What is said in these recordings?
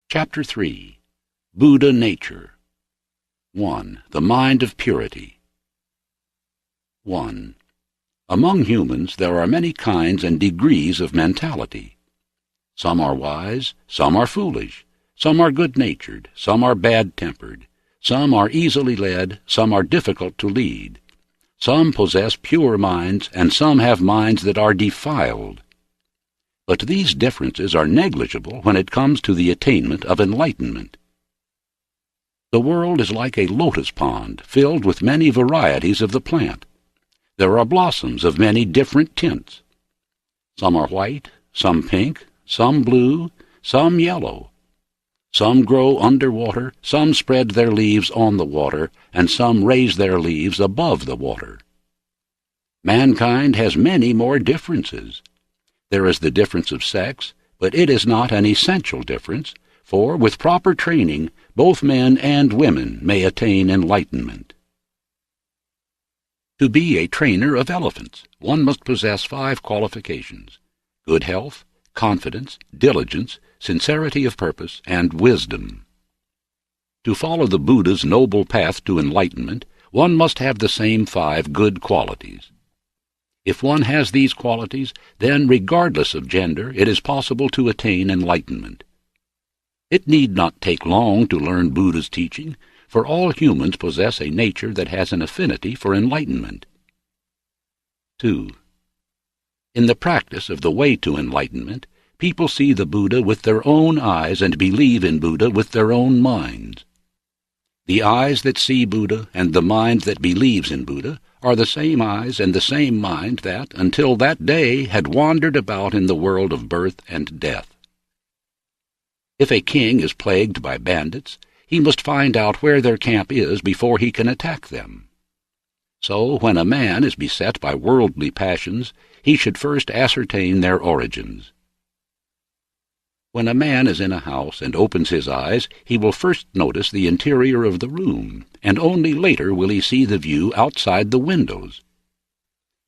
Chapter 3. Buddha Nature. 1. The Mind of Purity. 1. Among humans there are many kinds and degrees of mentality. Some are wise, some are foolish, some are good-natured, some are bad-tempered, some are easily led, some are difficult to lead. Some possess pure minds, and some have minds that are defiled. But these differences are negligible when it comes to the attainment of enlightenment. The world is like a lotus pond filled with many varieties of the plant. There are blossoms of many different tints. Some are white, some pink, some blue, some yellow. Some grow under water, some spread their leaves on the water, and some raise their leaves above the water. Mankind has many more differences. There is the difference of sex, but it is not an essential difference, for with proper training, both men and women may attain enlightenment. To be a trainer of elephants, one must possess 5 qualifications: good health, confidence, diligence, sincerity of purpose, and wisdom. To follow the Buddha's noble path to enlightenment, one must have the same 5 good qualities. If one has these qualities, then, regardless of gender, it is possible to attain enlightenment. It need not take long to learn Buddha's teaching, for all humans possess a nature that has an affinity for enlightenment. 2. In the practice of the way to enlightenment, people see the Buddha with their own eyes and believe in Buddha with their own minds. The eyes that see Buddha and the mind that believes in Buddha are the same eyes and the same mind that, until that day, had wandered about in the world of birth and death. If a king is plagued by bandits, he must find out where their camp is before he can attack them. So, when a man is beset by worldly passions, he should first ascertain their origins. When a man is in a house and opens his eyes, he will first notice the interior of the room, and only later will he see the view outside the windows.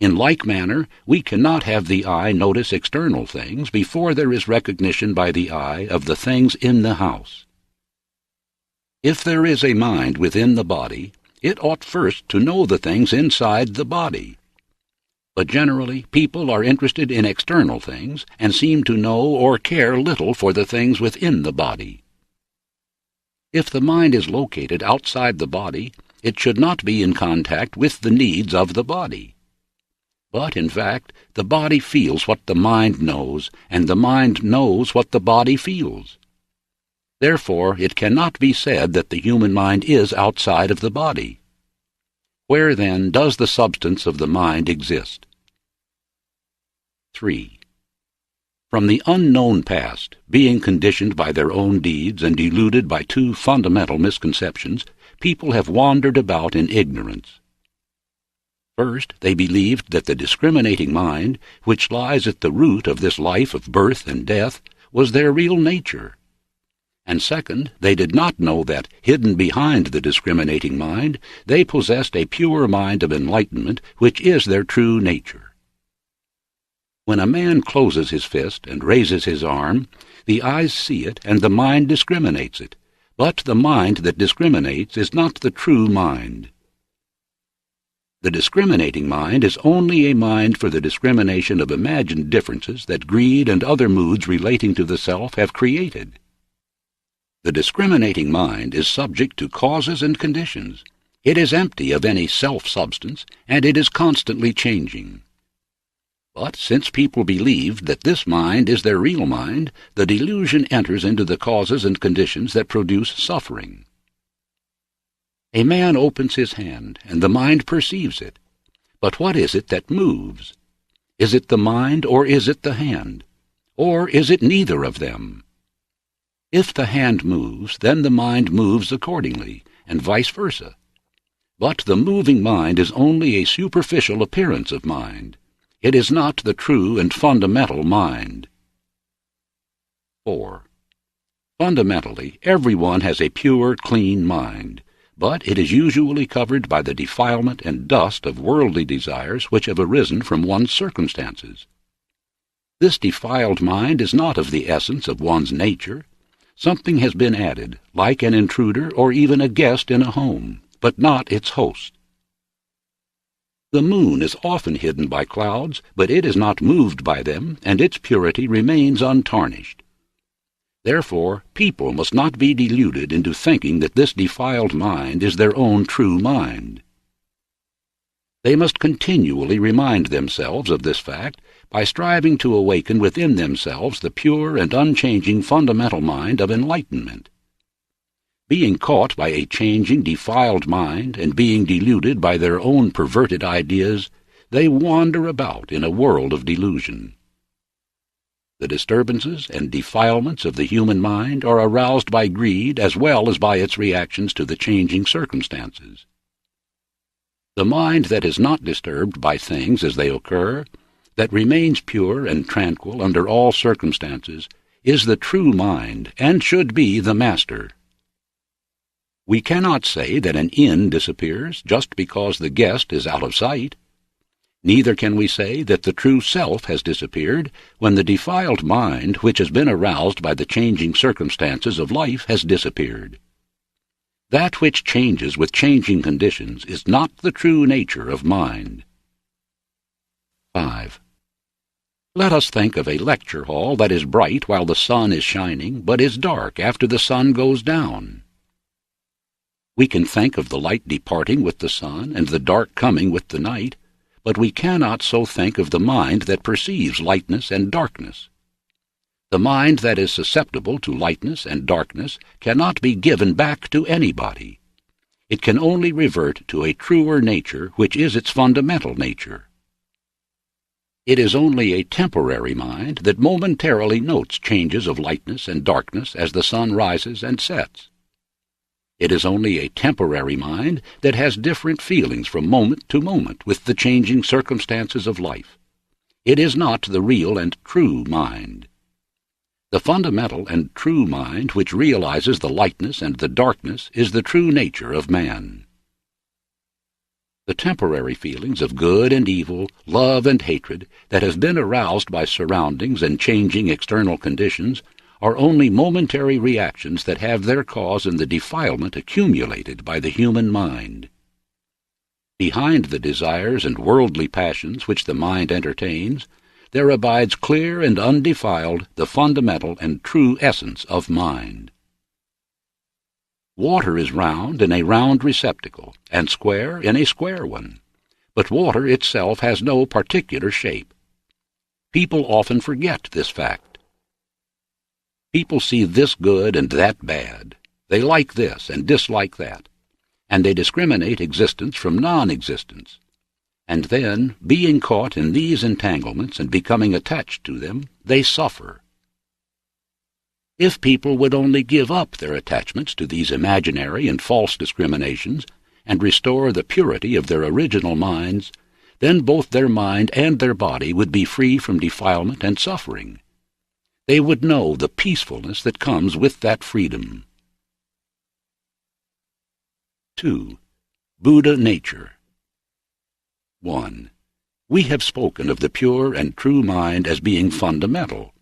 In like manner, we cannot have the eye notice external things before there is recognition by the eye of the things in the house. If there is a mind within the body, it ought first to know the things inside the body. But generally, people are interested in external things and seem to know or care little for the things within the body. If the mind is located outside the body, it should not be in contact with the needs of the body. But, in fact, the body feels what the mind knows, and the mind knows what the body feels. Therefore, it cannot be said that the human mind is outside of the body. Where, then, does the substance of the mind exist? 3. From the unknown past, being conditioned by their own deeds and deluded by 2 fundamental misconceptions, people have wandered about in ignorance. First, they believed that the discriminating mind, which lies at the root of this life of birth and death, was their real nature. And second, they did not know that, hidden behind the discriminating mind, they possessed a pure mind of enlightenment, which is their true nature. When a man closes his fist and raises his arm, the eyes see it and the mind discriminates it, but the mind that discriminates is not the true mind. The discriminating mind is only a mind for the discrimination of imagined differences that greed and other moods relating to the self have created. The discriminating mind is subject to causes and conditions. It is empty of any self-substance, and it is constantly changing. But since people believed that this mind is their real mind, the delusion enters into the causes and conditions that produce suffering. A man opens his hand, and the mind perceives it. But what is it that moves? Is it the mind, or is it the hand? Or is it neither of them? If the hand moves, then the mind moves accordingly, and vice versa. But the moving mind is only a superficial appearance of mind. It is not the true and fundamental mind. 4. Fundamentally, everyone has a pure, clean mind, but it is usually covered by the defilement and dust of worldly desires which have arisen from one's circumstances. This defiled mind is not of the essence of one's nature, Something has been added, like an intruder or even a guest in a home, but not its host. The moon is often hidden by clouds, but it is not moved by them, and its purity remains untarnished. Therefore, people must not be deluded into thinking that this defiled mind is their own true mind. They must continually remind themselves of this fact by striving to awaken within themselves the pure and unchanging fundamental mind of enlightenment. Being caught by a changing, defiled mind and being deluded by their own perverted ideas, they wander about in a world of delusion. The disturbances and defilements of the human mind are aroused by greed as well as by its reactions to the changing circumstances. The mind that is not disturbed by things as they occur, that remains pure and tranquil under all circumstances, is the true mind and should be the master. We cannot say that an inn disappears just because the guest is out of sight. Neither can we say that the true self has disappeared when the defiled mind which has been aroused by the changing circumstances of life has disappeared. That which changes with changing conditions is not the true nature of mind. 5. Let us think of a lecture hall that is bright while the sun is shining, but is dark after the sun goes down. We can think of the light departing with the sun and the dark coming with the night, but we cannot so think of the mind that perceives lightness and darkness. The mind that is susceptible to lightness and darkness cannot be given back to anybody. It can only revert to a truer nature which is its fundamental nature. It is only a temporary mind that momentarily notes changes of lightness and darkness as the sun rises and sets. It is only a temporary mind that has different feelings from moment to moment with the changing circumstances of life. It is not the real and true mind. The fundamental and true mind which realizes the lightness and the darkness is the true nature of man. The temporary feelings of good and evil, love and hatred that have been aroused by surroundings and changing external conditions are only momentary reactions that have their cause in the defilement accumulated by the human mind. Behind the desires and worldly passions which the mind entertains, there abides clear and undefiled the fundamental and true essence of mind. Water is round in a round receptacle, and square in a square one, but water itself has no particular shape. People often forget this fact. People see this good and that bad. They like this and dislike that, and they discriminate existence from non-existence. And then, being caught in these entanglements and becoming attached to them, they suffer. If people would only give up their attachments to these imaginary and false discriminations and restore the purity of their original minds, then both their mind and their body would be free from defilement and suffering. They would know the peacefulness that comes with that freedom. 2. Buddha Nature. 1. We have spoken of the pure and true mind as being fundamental.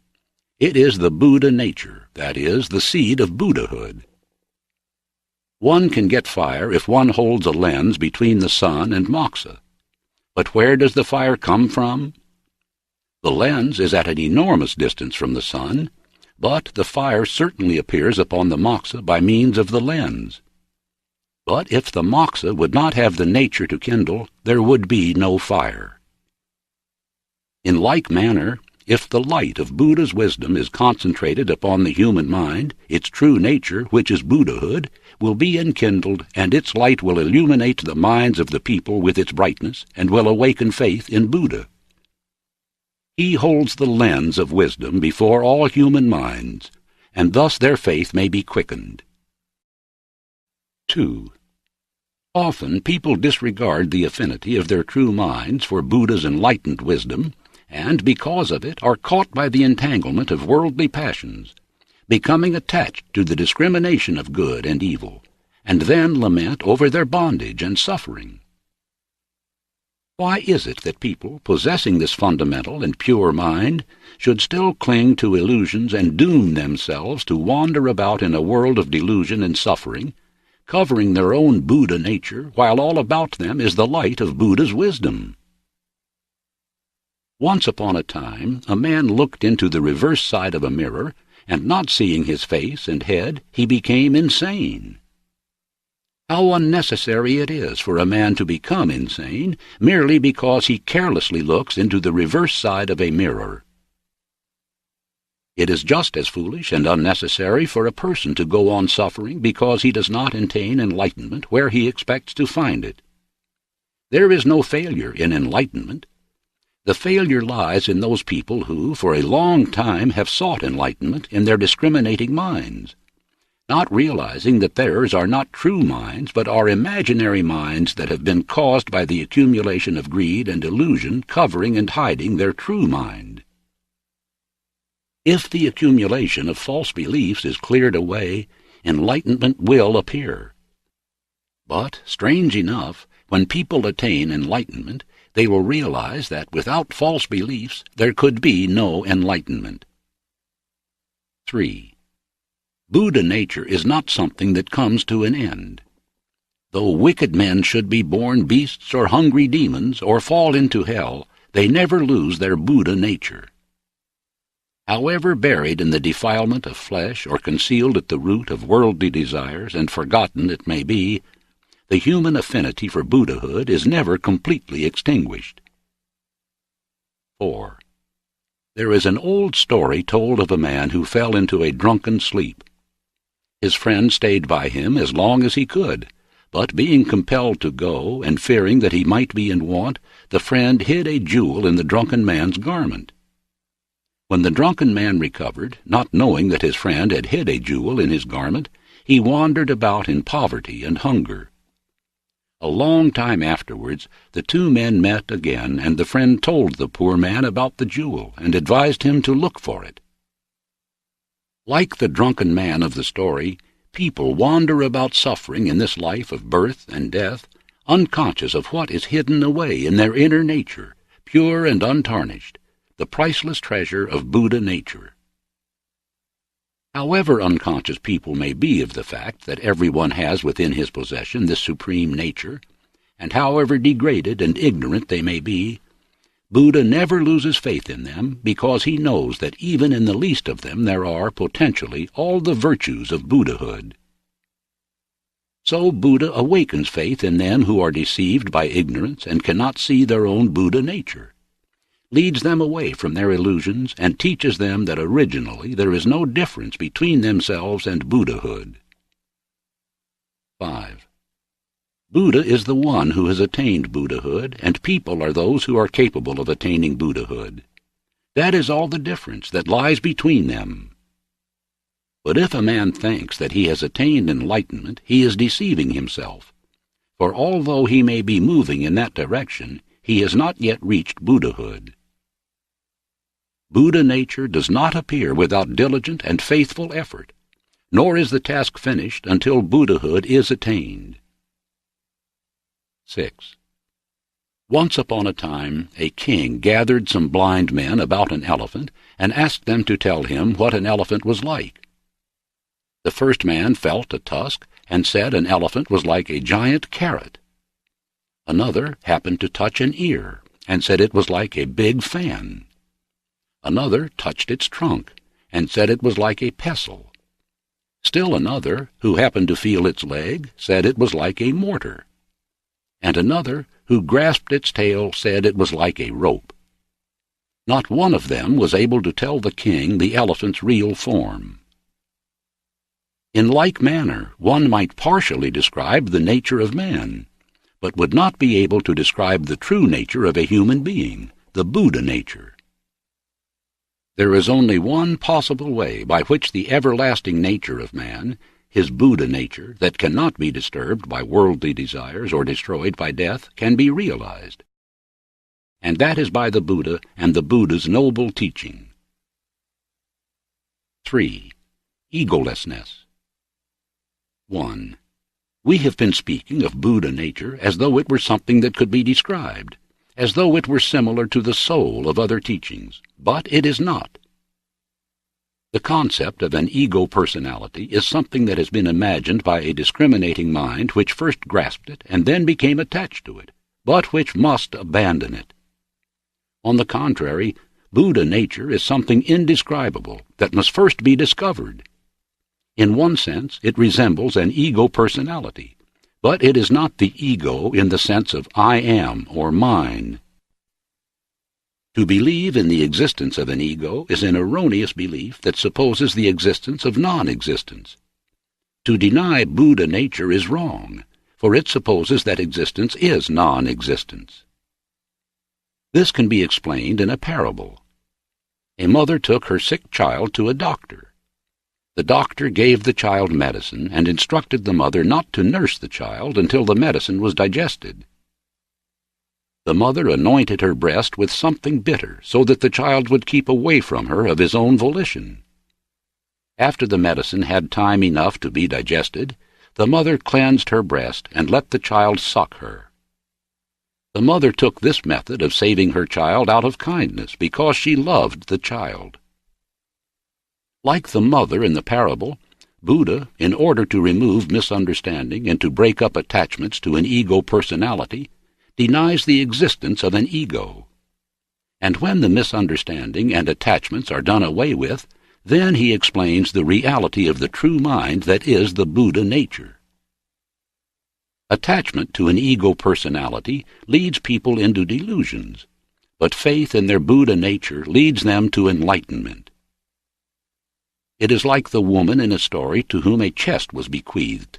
It is the Buddha nature, that is, the seed of Buddhahood. One can get fire if one holds a lens between the sun and moksha. But where does the fire come from? The lens is at an enormous distance from the sun, but the fire certainly appears upon the moksha by means of the lens. But if the moksha would not have the nature to kindle, there would be no fire. In like manner, if the light of Buddha's wisdom is concentrated upon the human mind, its true nature, which is Buddhahood, will be enkindled, and its light will illuminate the minds of the people with its brightness, and will awaken faith in Buddha. He holds the lens of wisdom before all human minds, and thus their faith may be quickened. 2. Often people disregard the affinity of their true minds for Buddha's enlightened wisdom, and because of it are caught by the entanglement of worldly passions, becoming attached to the discrimination of good and evil, and then lament over their bondage and suffering. Why is it that people, possessing this fundamental and pure mind, should still cling to illusions and doom themselves to wander about in a world of delusion and suffering, covering their own Buddha nature, while all about them is the light of Buddha's wisdom? Once upon a time, a man looked into the reverse side of a mirror, and not seeing his face and head, he became insane. How unnecessary it is for a man to become insane merely because he carelessly looks into the reverse side of a mirror. It is just as foolish and unnecessary for a person to go on suffering because he does not attain enlightenment where he expects to find it. There is no failure in enlightenment. The failure lies in those people who, for a long time, have sought enlightenment in their discriminating minds, not realizing that theirs are not true minds, but are imaginary minds that have been caused by the accumulation of greed and illusion covering and hiding their true mind. If the accumulation of false beliefs is cleared away, enlightenment will appear. But, strange enough, when people attain enlightenment, they will realize that without false beliefs there could be no enlightenment. 3. Buddha nature is not something that comes to an end. Though wicked men should be born beasts or hungry demons or fall into hell, they never lose their Buddha nature. However buried in the defilement of flesh or concealed at the root of worldly desires and forgotten it may be, the human affinity for Buddhahood is never completely extinguished. 4. There is an old story told of a man who fell into a drunken sleep. His friend stayed by him as long as he could, but being compelled to go, and fearing that he might be in want, the friend hid a jewel in the drunken man's garment. When the drunken man recovered, not knowing that his friend had hid a jewel in his garment, he wandered about in poverty and hunger. A long time afterwards, the two men met again, and the friend told the poor man about the jewel, and advised him to look for it. Like the drunken man of the story, people wander about suffering in this life of birth and death, unconscious of what is hidden away in their inner nature, pure and untarnished, the priceless treasure of Buddha nature. However unconscious people may be of the fact that everyone has within his possession this supreme nature, and however degraded and ignorant they may be, Buddha never loses faith in them because he knows that even in the least of them there are, potentially, all the virtues of Buddhahood. So Buddha awakens faith in them who are deceived by ignorance and cannot see their own Buddha nature, leads them away from their illusions, and teaches them that originally there is no difference between themselves and Buddhahood. 5. Buddha is the one who has attained Buddhahood, and people are those who are capable of attaining Buddhahood. That is all the difference that lies between them. But if a man thinks that he has attained enlightenment, he is deceiving himself, for although he may be moving in that direction, he has not yet reached Buddhahood. Buddha nature does not appear without diligent and faithful effort, nor is the task finished until Buddhahood is attained. 6. Once upon a time, a king gathered some blind men about an elephant and asked them to tell him what an elephant was like. The first man felt a tusk and said an elephant was like a giant carrot. Another happened to touch an ear and said it was like a big fan. Another touched its trunk and said it was like a pestle. Still another, who happened to feel its leg, said it was like a mortar. And another, who grasped its tail, said it was like a rope. Not one of them was able to tell the king the elephant's real form. In like manner, one might partially describe the nature of man, but would not be able to describe the true nature of a human being, the Buddha nature. There is only one possible way by which the everlasting nature of man, his Buddha nature, that cannot be disturbed by worldly desires or destroyed by death, can be realized. And that is by the Buddha and the Buddha's noble teaching. 3. Egolessness. 1. We have been speaking of Buddha nature as though it were something that could be described, as though it were similar to the soul of other teachings, but it is not. The concept of an ego personality is something that has been imagined by a discriminating mind which first grasped it and then became attached to it, but which must abandon it. On the contrary, Buddha nature is something indescribable that must first be discovered. In one sense, it resembles an ego personality, but it is not the ego in the sense of I am or mine. To believe in the existence of an ego is an erroneous belief that supposes the existence of non-existence. To deny Buddha nature is wrong, for it supposes that existence is non-existence. This can be explained in a parable. A mother took her sick child to a doctor. The doctor gave the child medicine and instructed the mother not to nurse the child until the medicine was digested. The mother anointed her breast with something bitter so that the child would keep away from her of his own volition. After the medicine had time enough to be digested, the mother cleansed her breast and let the child suck her. The mother took this method of saving her child out of kindness because she loved the child. Like the mother in the parable, Buddha, in order to remove misunderstanding and to break up attachments to an ego personality, denies the existence of an ego. And when the misunderstanding and attachments are done away with, then he explains the reality of the true mind that is the Buddha nature. Attachment to an ego personality leads people into delusions, but faith in their Buddha nature leads them to enlightenment. It is like the woman in a story to whom a chest was bequeathed.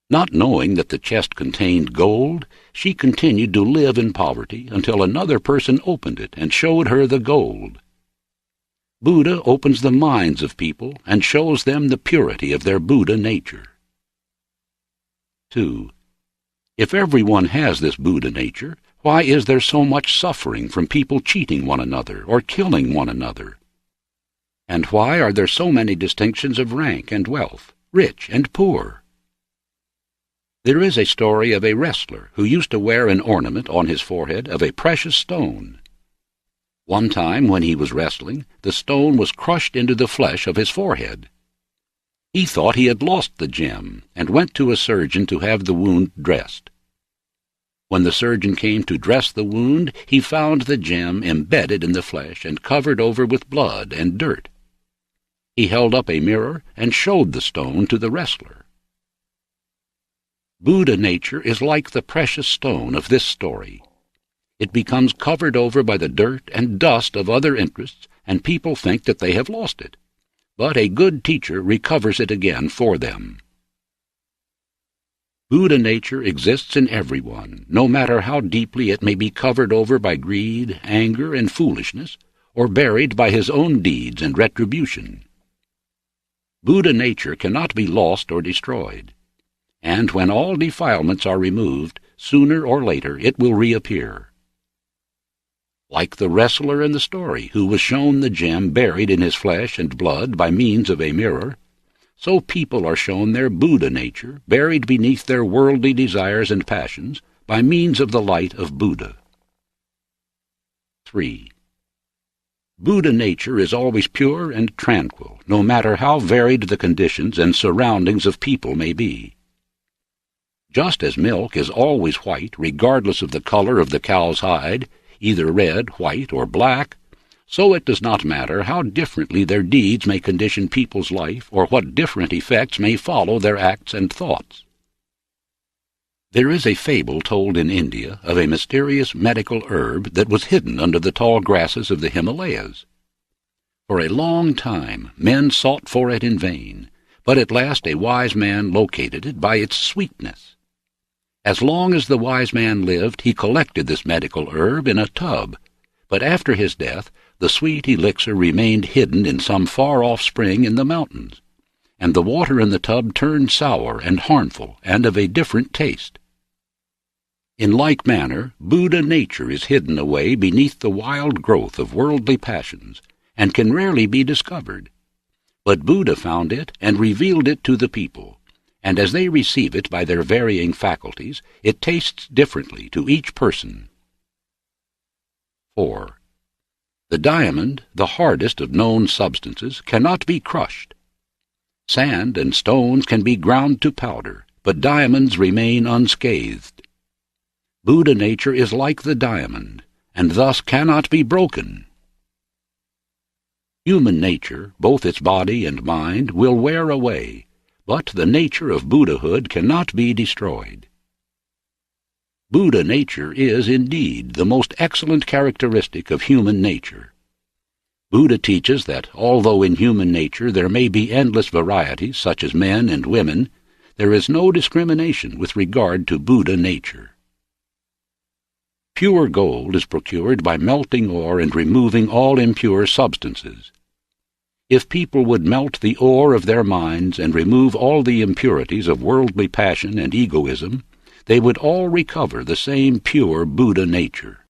Not knowing that the chest contained gold, she continued to live in poverty until another person opened it and showed her the gold. Buddha opens the minds of people and shows them the purity of their Buddha nature. 2. If everyone has this Buddha nature, why is there so much suffering from people cheating one another or killing one another? And why are there so many distinctions of rank and wealth, rich and poor? There is a story of a wrestler who used to wear an ornament on his forehead of a precious stone. One time when he was wrestling, the stone was crushed into the flesh of his forehead. He thought he had lost the gem and went to a surgeon to have the wound dressed. When the surgeon came to dress the wound, he found the gem embedded in the flesh and covered over with blood and dirt. He held up a mirror and showed the stone to the wrestler. Buddha nature is like the precious stone of this story. It becomes covered over by the dirt and dust of other interests, and people think that they have lost it. But a good teacher recovers it again for them. Buddha nature exists in everyone, no matter how deeply it may be covered over by greed, anger, and foolishness, or buried by his own deeds and retribution. Buddha nature cannot be lost or destroyed, and when all defilements are removed, sooner or later it will reappear. Like the wrestler in the story who was shown the gem buried in his flesh and blood by means of a mirror, so people are shown their Buddha nature buried beneath their worldly desires and passions by means of the light of Buddha. 3. Buddha nature is always pure and tranquil, no matter how varied the conditions and surroundings of people may be. Just as milk is always white regardless of the color of the cow's hide, either red, white, or black, so it does not matter how differently their deeds may condition people's life or what different effects may follow their acts and thoughts. There is a fable told in India of a mysterious medical herb that was hidden under the tall grasses of the Himalayas. For a long time men sought for it in vain, but at last a wise man located it by its sweetness. As long as the wise man lived, he collected this medical herb in a tub, but after his death the sweet elixir remained hidden in some far-off spring in the mountains, and the water in the tub turned sour and harmful and of a different taste. In like manner, Buddha nature is hidden away beneath the wild growth of worldly passions, and can rarely be discovered. But Buddha found it and revealed it to the people, and as they receive it by their varying faculties, it tastes differently to each person. ore. The diamond, the hardest of known substances, cannot be crushed. Sand and stones can be ground to powder, but diamonds remain unscathed. Buddha nature is like the diamond, and thus cannot be broken. Human nature, both its body and mind, will wear away, but the nature of Buddhahood cannot be destroyed. Buddha nature is indeed the most excellent characteristic of human nature. Buddha teaches that although in human nature there may be endless varieties, such as men and women, there is no discrimination with regard to Buddha nature. Pure gold is procured by melting ore and removing all impure substances. If people would melt the ore of their minds and remove all the impurities of worldly passion and egoism, they would all recover the same pure Buddha nature.